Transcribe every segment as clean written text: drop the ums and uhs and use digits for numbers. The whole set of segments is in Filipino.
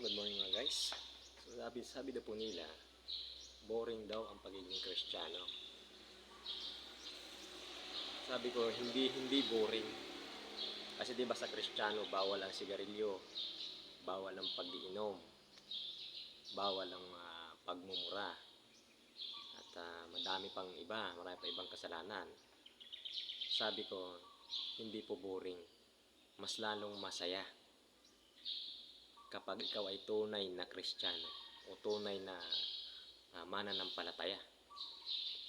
Good morning mga guys. So sabi daw po nila, boring daw ang pagiging Kristiyano. Sabi ko, hindi boring. Kasi 'di ba sa Kristiyano, bawal ang sigarilyo, bawal ang pag-iinom, bawal ang pagmumura, at marami pa ibang kasalanan. Sabi ko, hindi po boring, mas lalong masaya kapag ikaw ay tunay na Kristiyano o tunay na mananampalataya.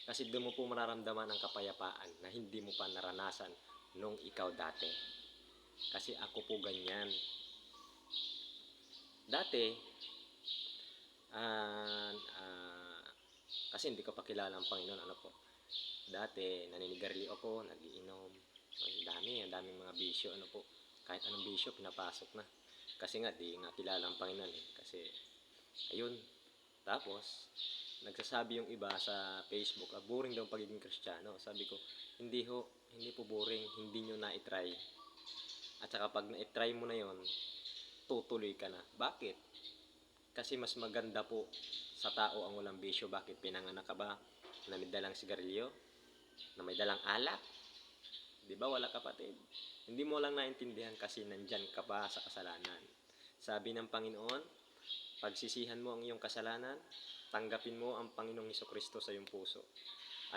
Kasi doon mo po mararamdaman ang kapayapaan na hindi mo pa naranasan nung ikaw dati. Kasi ako po ganyan. Dati, kasi hindi ko pa kilala ang Panginoon, Dati, naninigarilyo ako, nagiinom. Ang daming mga bisyo, Kahit anong bisyo, pinapasok na. Kasi nga, di nga kilala ang Panginoon Kasi, ayun. Tapos, nagsasabi yung iba sa Facebook, boring daw ang pagiging Kristiyano. Sabi ko, hindi po boring, hindi nyo na-try. At saka pag na-try mo na yon, tutuloy ka na. Bakit? Kasi mas maganda po sa tao ang walang bisyo. Bakit? Pinanganak ka ba na may dalang sigarilyo? Na may dalang alak? Di ba wala, kapatid? Hindi mo lang naintindihan kasi nandyan ka pa sa kasalanan. Sabi ng Panginoon, pagsisihan mo ang iyong kasalanan, tanggapin mo ang Panginoong Hesukristo sa iyong puso,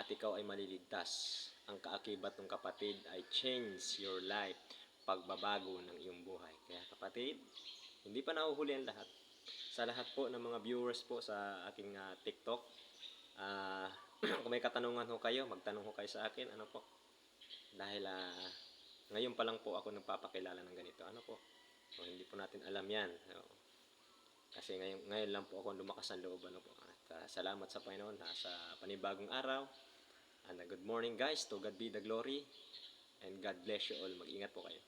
at ikaw ay maliligtas. Ang kaakibat ng kapatid ay change your life, pagbabago ng iyong buhay. Kaya kapatid, hindi pa nahuhuli ang lahat. Sa lahat po ng mga viewers po sa aking TikTok, kung may katanungan ho kayo, magtanong ho kayo sa akin, Dahil ngayon pa lang po ako nagpapakilala ng ganito, So, hindi po natin alam yan. Kasi ngayon lang po ako lumakas ang loob, At salamat sa Panginoon sa panibagong araw. And good morning guys, to God be the glory. And God bless you all. Mag-ingat po kayo.